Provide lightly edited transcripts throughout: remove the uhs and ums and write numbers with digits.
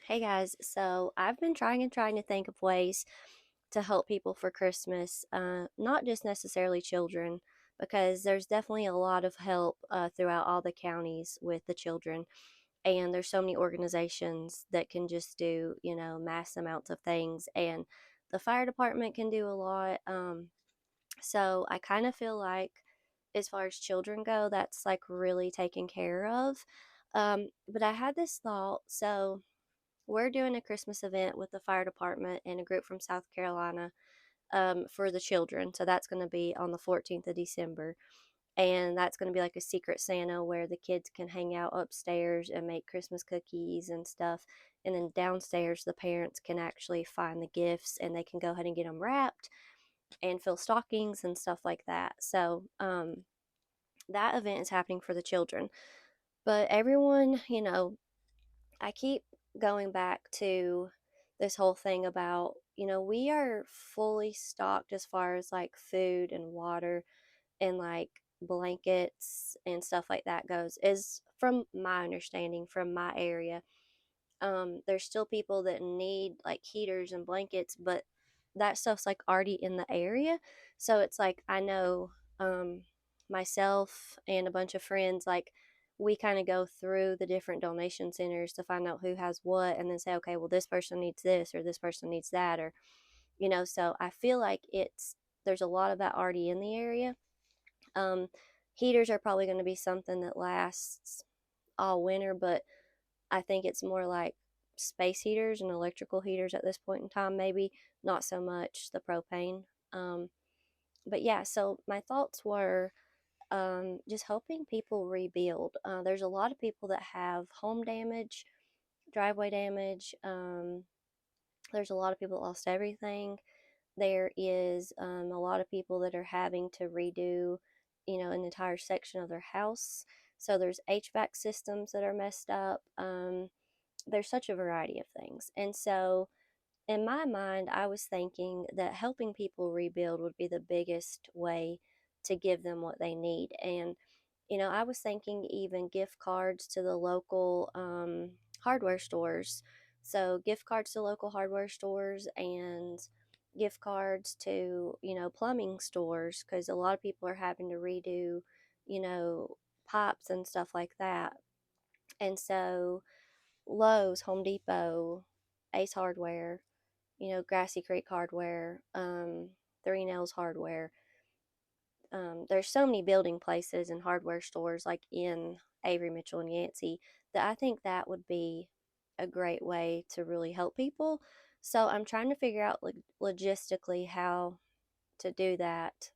Hey guys, so I've been trying to think of ways to help people for Christmas, not just necessarily children, because there's definitely a lot of help throughout all the counties with the children, and there's so many organizations that can just do, mass amounts of things, and the fire department can do a lot. So I kind of feel like, as far as children go, that's like really taken care of. But I had this thought, so we're doing a Christmas event with the fire department and a group from South Carolina for the children. So that's going to be on the 14th of December. And that's going to be like a secret Santa where the kids can hang out upstairs and make Christmas cookies and stuff. And then downstairs, the parents can actually find the gifts and they can go ahead and get them wrapped and fill stockings and stuff like that. So that event is happening for the children. But everyone, I keep going back to this whole thing about, we are fully stocked as far as like food and water and like blankets and stuff like that goes, is from my understanding from my area. There's still people that need like heaters and blankets, but that stuff's like already in the area. So it's like I know um, myself and a bunch of friends, like we kind of go through the different donation centers to find out who has what and then say, okay, well, this person needs this or this person needs that, or, so I feel like there's a lot of that already in the area. Um, Heaters are probably going to be something that lasts all winter, but I think it's more like space heaters and electrical heaters at this point in time, maybe not so much the propane. Um, but yeah, so my thoughts were just helping people rebuild. There's a lot of people that have home damage, driveway damage. There's a lot of people that lost everything. There is a lot of people that are having to redo, an entire section of their house. So there's HVAC systems that are messed up. There's such a variety of things. And so, in my mind, I was thinking that helping people rebuild would be the biggest way to give them what they need. And, I was thinking even gift cards to the local hardware stores. So, gift cards to local hardware stores and gift cards to, plumbing stores, because a lot of people are having to redo, you know, pipes and stuff like that. And so, Lowe's, Home Depot, Ace Hardware, Grassy Creek Hardware, Three Nails Hardware. There's so many building places and hardware stores like in Avery, Mitchell, and Yancey that I think that would be a great way to really help people. So I'm trying to figure out logistically how to do that.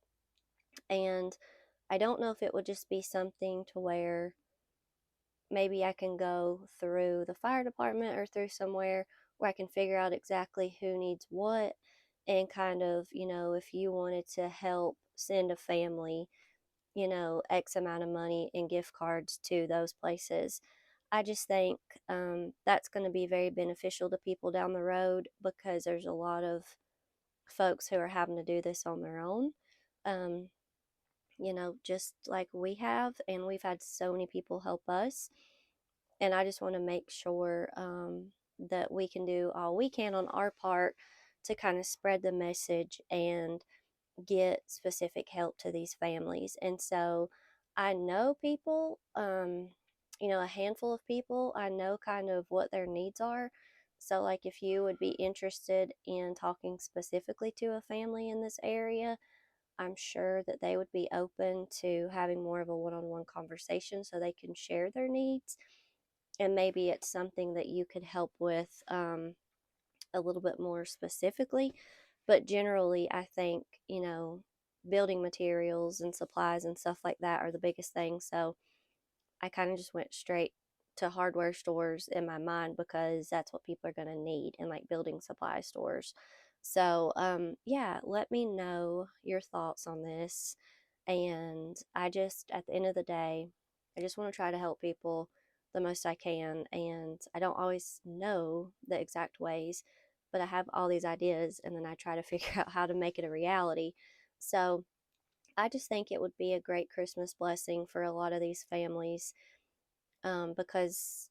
And I don't know if it would just be something to where maybe I can go through the fire department or through somewhere where I can figure out exactly who needs what and kind of, if you wanted to help send a family, X amount of money in gift cards to those places. I just think that's going to be very beneficial to people down the road because there's a lot of folks who are having to do this on their own. Um, just like we have, and we've had so many people help us, and I just want to make sure that we can do all we can on our part to kind of spread the message and get specific help to these families. And so I know people, a handful of people, I know kind of what their needs are. So, like, if you would be interested in talking specifically to a family in this area, I'm sure that they would be open to having more of a one on one conversation so they can share their needs, and maybe it's something that you could help with a little bit more specifically. But generally, I think, building materials and supplies and stuff like that are the biggest thing. So I kind of just went straight to hardware stores in my mind because that's what people are going to need, and like building supply stores. So, yeah, let me know your thoughts on this. And I just, at the end of the day, I just want to try to help people the most I can. And I don't always know the exact ways, but I have all these ideas and then I try to figure out how to make it a reality. So I just think it would be a great Christmas blessing for a lot of these families, because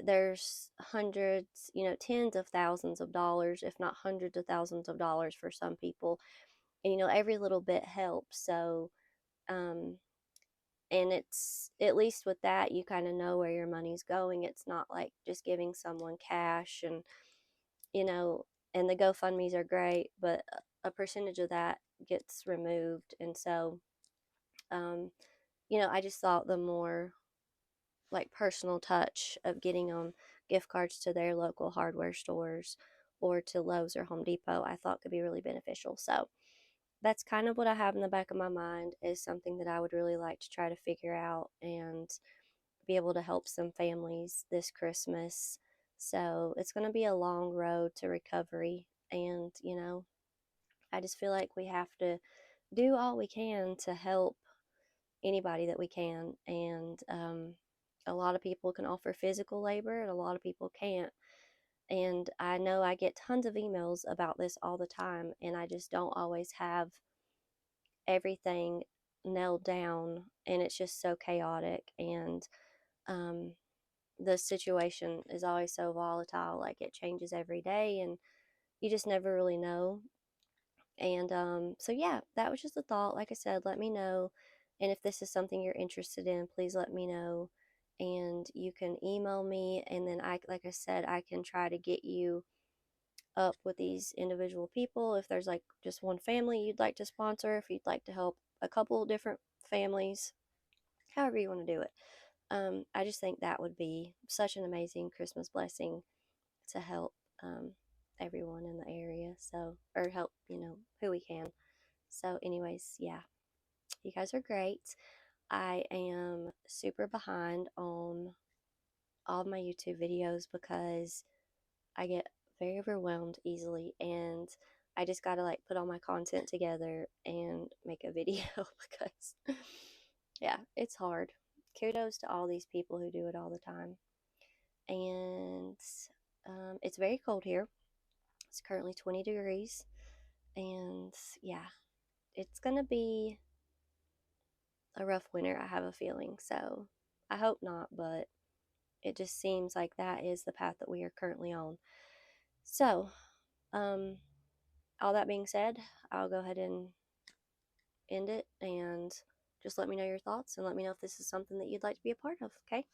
there's hundreds, tens of thousands of dollars, if not hundreds of thousands of dollars for some people. And, every little bit helps. So, um, and it's at least with that, you kind of know where your money's going. It's not like just giving someone cash you know, and the GoFundMe's are great, but a percentage of that gets removed. And so, um, I just thought the more like personal touch of getting them gift cards to their local hardware stores or to Lowe's or Home Depot, I thought could be really beneficial. So that's kind of what I have in the back of my mind, is something that I would really like to try to figure out and be able to help some families this Christmas. So it's going to be a long road to recovery. And, I just feel like we have to do all we can to help anybody that we can. And a lot of people can offer physical labor, and a lot of people can't. And I know I get tons of emails about this all the time, and I just don't always have everything nailed down, and it's just so chaotic. And um, the situation is always so volatile, like it changes every day, and you just never really know. And so, yeah, that was just a thought. Like I said, let me know. And if this is something you're interested in, please let me know. And you can email me. And then, like I said, I can try to get you up with these individual people. If there's like just one family you'd like to sponsor, if you'd like to help a couple different families, however you want to do it. I just think that would be such an amazing Christmas blessing to help everyone in the area. So, or help, who we can. So, anyways, yeah, you guys are great. I am super behind on all of my YouTube videos because I get very overwhelmed easily, and I just got to like put all my content together and make a video because, yeah, it's hard. Kudos to all these people who do it all the time. And it's very cold here. It's currently 20 degrees, and yeah, it's gonna be a rough winter, I have a feeling. So I hope not, but it just seems like that is the path that we are currently on. So, um, all that being said, I'll go ahead and end it, and just let me know your thoughts and let me know if this is something that you'd like to be a part of, okay?